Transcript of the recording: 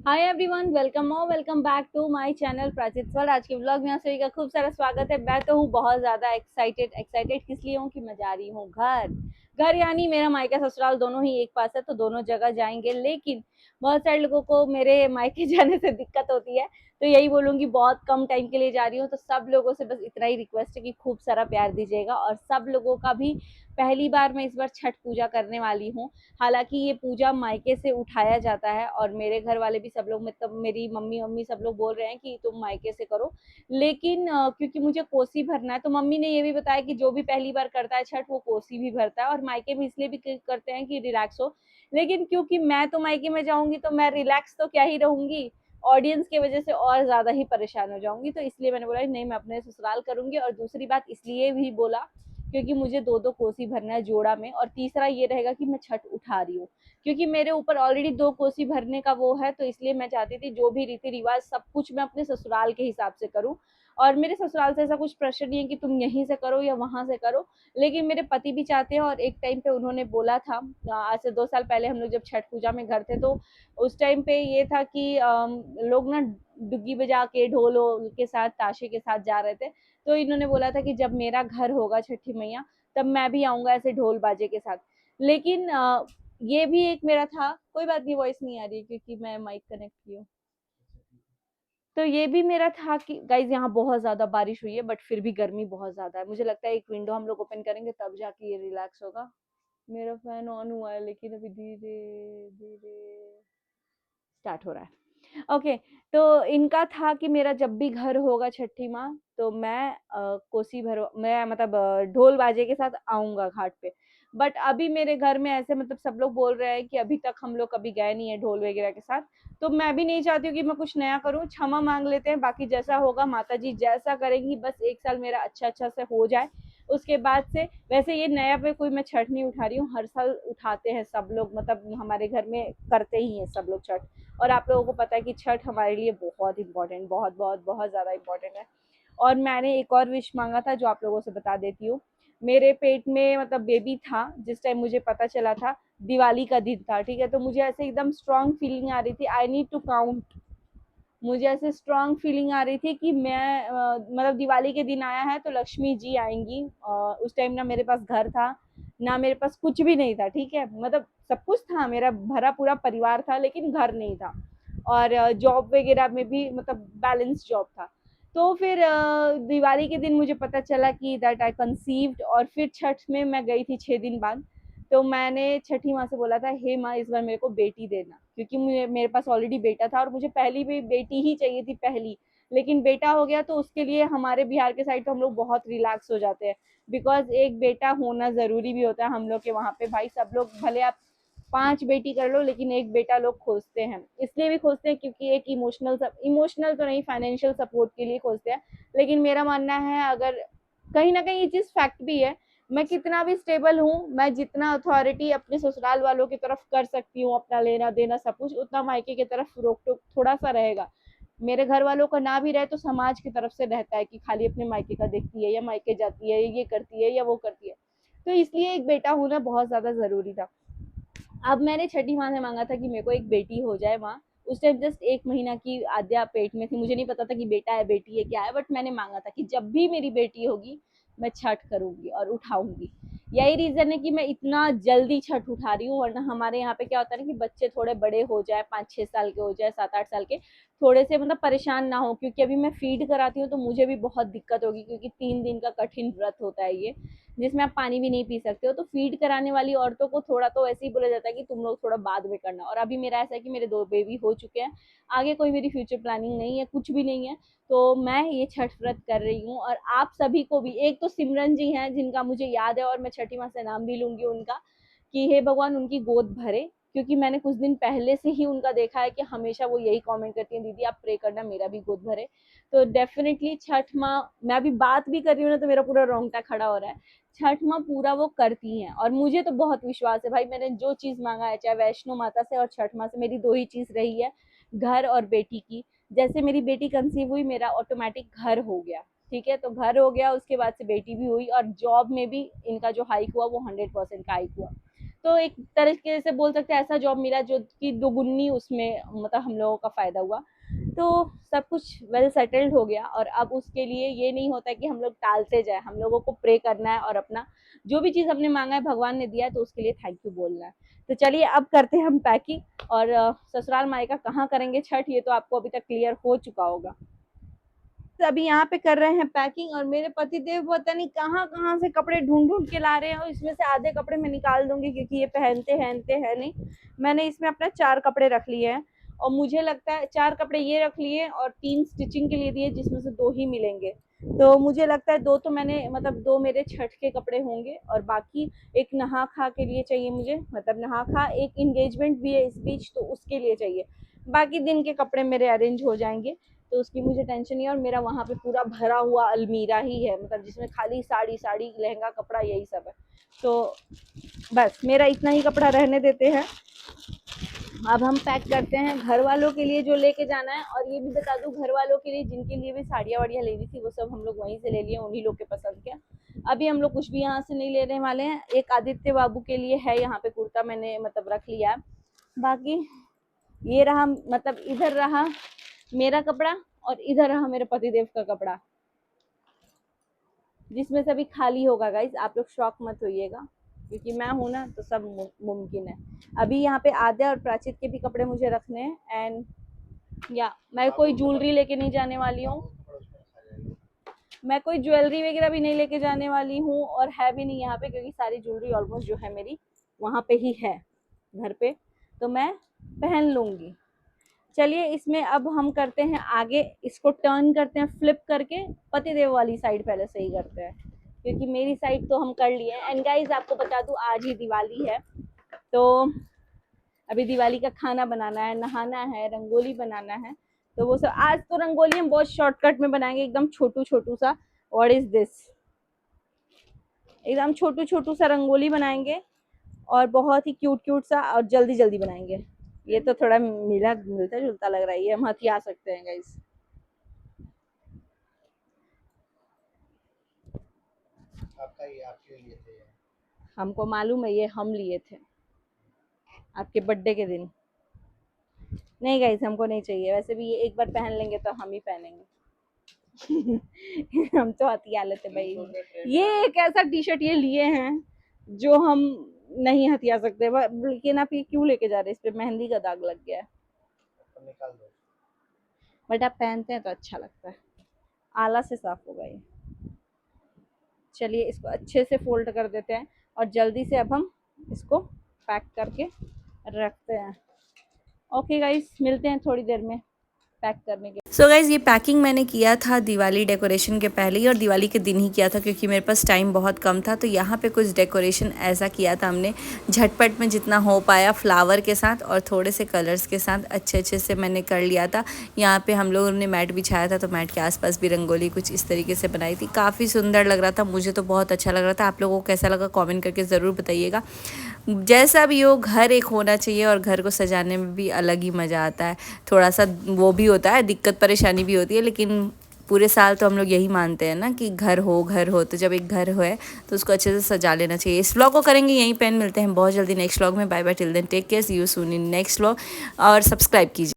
Hi everyone, welcome back to my channel Prachit world. आज के vlog में आप सभी का खूब सारा स्वागत है। मैं तो हूँ बहुत ज़्यादा एक्साइटेड किस लिए हूँ कि मैं जा रही हूँ घर यानी मेरा मायका ससुराल दोनों ही एक पास है, तो दोनों जगह जाएंगे। लेकिन बहुत सारे लोगों को मेरे मायके जाने से दिक्कत होती है, तो यही बोलूँगी बहुत कम टाइम के लिए जा रही हूँ। तो सब लोगों से बस इतना ही रिक्वेस्ट है कि खूब सारा प्यार दीजिएगा, और सब लोगों का भी पहली बार मैं इस बार छठ पूजा करने वाली हूँ। हालांकि ये पूजा मायके से उठाया जाता है, और मेरे घर वाले भी सब लोग, मतलब मेरी मम्मी मम्मी सब लोग बोल रहे हैं कि तुम मायके से करो। लेकिन क्योंकि मुझे कोसी भरना है, तो मम्मी ने ये भी बताया कि जो भी पहली बार करता है छठ वो कोसी भी भरता है, और मायके में इसलिए भी करते हैं कि रिलैक्स हो। लेकिन क्योंकि मैं तो मायके में जाऊंगी तो मैं रिलैक्स तो क्या ही रहूंगी, ऑडियंस की वजह से और ज्यादा ही परेशान हो जाऊंगी। तो इसलिए मैंने बोला नहीं, मैं अपने ससुराल करूंगी। और दूसरी बात इसलिए भी बोला क्योंकि मुझे दो दो कोसी भरना है जोड़ा में, और तीसरा ये रहेगा कि मैं छठ उठा रही हूँ, क्योंकि मेरे ऊपर ऑलरेडी दो कोसी भरने का वो है। तो इसलिए मैं चाहती थी जो भी रीति रिवाज सब कुछ मैं अपने ससुराल के हिसाब से करूँ। और मेरे ससुराल से ऐसा कुछ प्रेशर नहीं है कि तुम यहीं से करो या वहां से करो। लेकिन मेरे पति भी चाहते हैं, और एक टाइम पे उन्होंने बोला था, आज से 2 साल पहले हम लोग जब छठ पूजा में घर थे, तो उस टाइम पे ये था कि लोग ना डुग्गी बजा के ढोल के साथ ताशे के साथ जा रहे थे। तो इन्होंने बोला था कि जब मेरा घर होगा छठी मैया, तब मैं भी आऊंगा ऐसे ढोल बाजे के साथ। लेकिन ये भी एक मेरा था। कोई बात नहीं, वॉइस नहीं आ रही क्योंकि मैं माइक कनेक्ट की हूँ। तो ये भी मेरा था कि गाइज यहाँ बहुत ज्यादा बारिश हुई है, बट फिर भी गर्मी बहुत ज्यादा है। मुझे लगता है एक विंडो हम लोग ओपन करेंगे तब जाके ये रिलैक्स होगा। मेरा फैन ऑन हुआ है, लेकिन अभी धीरे धीरे स्टार्ट हो रहा है। ओके। तो इनका था कि मेरा जब भी घर होगा छठी माँ, तो मैं कोसी भर मैं मतलब ढोल बाजे के साथ आऊंगा घाट पे। बट अभी मेरे घर में ऐसे, मतलब सब लोग बोल रहे हैं कि अभी तक हम लोग कभी गए नहीं है ढोल वगैरह के साथ। तो मैं भी नहीं चाहती हूँ कि मैं कुछ नया करूँ। क्षमा मांग लेते हैं, बाकी जैसा होगा माता जी जैसा करेंगी, बस एक साल मेरा अच्छा से हो जाए। उसके बाद से वैसे ये नया पे कोई मैं छठ नहीं उठा रही हूँ, हर साल उठाते हैं सब लोग, मतलब हमारे घर में करते ही हैं सब लोग छठ। और आप लोगों को पता है कि छठ हमारे लिए बहुत इंपॉर्टेंट, बहुत बहुत बहुत ज़्यादा इंपॉर्टेंट है। और मैंने एक और विश मांगा था जो आप लोगों से बता देती हूँ। मेरे पेट में मतलब बेबी था जिस टाइम मुझे पता चला था, दिवाली का दिन था, ठीक है। तो मुझे ऐसे एकदम स्ट्रांग फीलिंग आ रही थी, आई नीड टू काउंट। मुझे ऐसे स्ट्रांग फीलिंग आ रही थी कि मैं मतलब दिवाली के दिन आया है तो लक्ष्मी जी आएंगी। उस टाइम ना मेरे पास घर था, ना मेरे पास कुछ भी नहीं था, ठीक है। मतलब सब कुछ था, मेरा भरा पूरा परिवार था, लेकिन घर नहीं था। और जॉब वगैरह में भी मतलब बैलेंस जॉब था। तो फिर दिवाली के दिन मुझे पता चला कि दैट आई कंसीव्ड, और फिर छठ में मैं गई थी 6 दिन बाद। तो मैंने छठी माँ से बोला था, हे माँ इस बार मेरे को बेटी देना, क्योंकि मेरे पास ऑलरेडी बेटा था, और मुझे पहली भी बेटी ही चाहिए थी पहली। लेकिन बेटा हो गया, तो उसके लिए हमारे बिहार के साइड तो हम लोग बहुत रिलैक्स हो जाते हैं, बिकॉज एक बेटा होना जरूरी भी होता है हम लोग के वहाँ पे। भाई सब लोग भले आप 5 बेटी कर लो, लेकिन एक बेटा लोग खोजते हैं। इसलिए भी खोजते हैं क्योंकि एक इमोशनल तो नहीं, फाइनेंशियल सपोर्ट के लिए खोजते हैं। लेकिन मेरा मानना है, अगर कहीं ना कहीं ये चीज फैक्ट भी है, मैं कितना भी स्टेबल हूँ, मैं जितना अथॉरिटी अपने ससुराल वालों की तरफ कर सकती हूँ, अपना लेना देना सब कुछ, उतना मायके की तरफ रोक टोक थोड़ा सा रहेगा। मेरे घर वालों का ना भी रहे तो समाज की तरफ से रहता है कि खाली अपने मायके का देखती है, या मायके जाती है, ये करती है या वो करती है। तो इसलिए एक बेटा होना बहुत ज्यादा जरूरी था। अब मैंने छठी माँ से मांगा था कि मेरे को एक बेटी हो जाए माँ। उस टाइम जस्ट 1 महीना की आद्या पेट में थी, मुझे नहीं पता था कि बेटा है बेटी है क्या है, बट मैंने मांगा था कि जब भी मेरी बेटी होगी मैं छठ करूंगी और उठाऊंगी। यही रीजन है कि मैं इतना जल्दी छठ उठा रही हूँ। वरना हमारे यहाँ पे क्या होता है ना कि बच्चे थोड़े बड़े हो जाए, 5-6 साल के हो जाए, 7-8 साल के, थोड़े से मतलब परेशान ना हो। क्योंकि अभी मैं फीड कराती हूँ तो मुझे भी बहुत दिक्कत होगी, क्योंकि 3 दिन का कठिन व्रत होता है ये, जिसमें आप पानी भी नहीं पी सकते हो। तो फीड कराने वाली औरतों को थोड़ा तो ऐसे ही बोला जाता है कि तुम लोग थोड़ा बाद में करना। और अभी मेरा ऐसा है कि मेरे 2 बेबी हो चुके हैं, आगे कोई मेरी फ्यूचर प्लानिंग नहीं है, कुछ भी नहीं है। तो मैं ये छठ व्रत कर रही हूँ। और आप सभी को भी, एक तो सिमरन जी हैं जिनका मुझे याद है, और मैं छठी माँ से नाम भी लूंगी उनका, कि हे भगवान उनकी गोद भरे। क्योंकि मैंने कुछ दिन पहले से ही उनका देखा है कि हमेशा वो यही कमेंट करती हैं, दीदी आप प्रे करना मेरा भी गोद भरे। तो डेफिनेटली छठ माँ, मैं अभी बात भी कर रही हूँ ना तो मेरा पूरा रोंगटा खड़ा हो रहा है। छठ माँ पूरा वो करती हैं, और मुझे तो बहुत विश्वास है भाई। मैंने जो चीज मांगा है, चाहे वैष्णो माता से और छठ माँ से, मेरी दो ही चीज रही है, घर और बेटी की। जैसे मेरी बेटी कंसीव हुई, मेरा ऑटोमेटिक घर हो गया, ठीक है। तो घर हो गया, उसके बाद से बेटी भी हुई, और जॉब में भी इनका जो हाइक हुआ वो 100% का हाइक हुआ। तो एक तरीके से बोल सकते हैं ऐसा जॉब मिला जो कि दोगुनी उसमें मतलब हम लोगों का फ़ायदा हुआ। तो सब कुछ वेल सेटल्ड हो गया और अब उसके लिए ये नहीं होता कि हम लोग टालते जाए, हम लोगों को प्रे करना है और अपना जो भी चीज़ हमने मांगा है भगवान ने दिया है तो उसके लिए थैंक यू बोलना है। तो चलिए अब करते हैं हम पैकिंग और ससुराल मायका कहाँ करेंगे छठ ये तो आपको अभी तक क्लियर हो चुका होगा। तो अभी यहाँ पे कर रहे हैं पैकिंग और मेरे पति देव पता नहीं कहाँ कहाँ से कपड़े ढूंढ ढूंढ के ला रहे हैं और इसमें से आधे कपड़े मैं निकाल दूंगी क्योंकि ये पहनते है नहीं। मैंने इसमें अपना 4 कपड़े रख लिए हैं और मुझे लगता है 4 कपड़े ये रख लिए और 3 स्टिचिंग के लिए दिए जिसमें से 2 ही मिलेंगे। तो मुझे लगता है 2 तो मैंने मतलब 2 मेरे छठ के कपड़े होंगे और बाकी एक नहा खा के लिए चाहिए मुझे, मतलब नहा खा एक इंगेजमेंट भी है इस बीच तो उसके लिए चाहिए। बाकी दिन के कपड़े मेरे अरेंज हो जाएंगे तो उसकी मुझे टेंशन नहीं है और मेरा वहाँ पे पूरा भरा हुआ अलमीरा ही है, मतलब जिसमें खाली साड़ी साड़ी लहंगा कपड़ा यही सब है। तो बस मेरा इतना ही कपड़ा रहने देते हैं। अब हम पैक करते हैं घर वालों के लिए जो लेके जाना है और ये भी बता दूं घर वालों के लिए जिनके लिए भी साड़ियाँ वाड़ियाँ लेनी थी वो सब हम लोग वहीं से ले लिए, उन्हीं लोग के पसंद के। अभी हम लोग कुछ भी यहाँ से नहीं लेने वाले हैं। एक आदित्य बाबू के लिए है यहाँ पे कुर्ता मैंने मतलब रख लिया। बाकी ये रहा मतलब इधर रहा मेरा कपड़ा और इधर रहा मेरे पतिदेव का कपड़ा जिसमें से अभी खाली होगा गाइज, आप लोग शॉक मत होइएगा क्योंकि मैं हूं ना तो सब मुमकिन है। अभी यहाँ पे आद्या और प्राचित के भी कपड़े मुझे रखने हैं एंड या मैं कोई ज्वेलरी लेके नहीं जाने वाली हूँ, मैं कोई ज्वेलरी वगैरह भी नहीं लेके जाने वाली हूँ और है भी नहीं यहाँ पे क्योंकि सारी ज्वेलरी ऑलमोस्ट जो है मेरी वहाँ पे ही है घर पे, तो मैं पहन लूँगी। चलिए इसमें अब हम करते हैं आगे, इसको टर्न करते हैं फ्लिप करके पतिदेव वाली साइड पहले से ही करते हैं क्योंकि मेरी साइड तो हम कर लिए। एंड गाइज आपको बता दूं आज ही दिवाली है तो अभी दिवाली का खाना बनाना है, नहाना है, रंगोली बनाना है। तो वो सब आज तो रंगोली हम बहुत शॉर्टकट में बनाएंगे, एकदम छोटू छोटू सा। व्हाट इज दिस, एकदम छोटू छोटू सा रंगोली बनाएंगे और बहुत ही क्यूट क्यूट सा और जल्दी जल्दी बनाएंगे। ये तो थोड़ा मिलता जुलता लग रहा है, ये हम हथिया सकते हैं गाइस। आपका ये आपके लिए थे, हमको मालूम है ये हम लिए थे आपके बर्थडे के दिन। नहीं गाइस हमको नहीं चाहिए, वैसे भी ये एक बार पहन लेंगे तो हम ही पहनेंगे। हम तो हथिया लेते भाई। ये एक ऐसा टी शर्ट ये लिए हैं जो हम नहीं हथिया सकते, लेकिन आप ये क्यों लेके जा रहे हैं, इस पे मेहंदी का दाग लग गया है। निकाल दो, बट आप पहनते हैं तो अच्छा लगता है, आला से साफ होगा ये। चलिए इसको अच्छे से फोल्ड कर देते हैं और जल्दी से अब हम इसको पैक करके रखते हैं। ओके गाइस मिलते हैं थोड़ी देर में पैक करने के। सो गाइज़ ये पैकिंग मैंने किया था दिवाली डेकोरेशन के पहले ही और दिवाली के दिन ही किया था क्योंकि मेरे पास टाइम बहुत कम था। तो यहाँ पे कुछ डेकोरेशन ऐसा किया था हमने झटपट में जितना हो पाया, फ्लावर के साथ और थोड़े से कलर्स के साथ अच्छे से मैंने कर लिया था। यहाँ पे हम लोगों ने मैट बिछाया था तो मैट के आसपास भी रंगोली कुछ इस तरीके से बनाई थी, काफ़ी सुंदर लग रहा था, मुझे तो बहुत अच्छा लग रहा था। आप लोगों को कैसा लगा कॉमेंट करके ज़रूर बताइएगा। जैसा भी हो घर एक होना चाहिए और घर को सजाने में भी अलग ही मज़ा आता है। थोड़ा सा वो भी होता है, दिक्कत परेशानी भी होती है, लेकिन पूरे साल तो हम लोग यही मानते हैं ना कि घर हो। तो जब एक घर है तो उसको अच्छे से सजा लेना चाहिए। इस व्लॉग को करेंगे यहीं पे, मिलते हैं बहुत जल्दी नेक्स्ट व्लॉग में। Bye bye till then, take care, see you soon in next vlog और सब्सक्राइब कीजिए।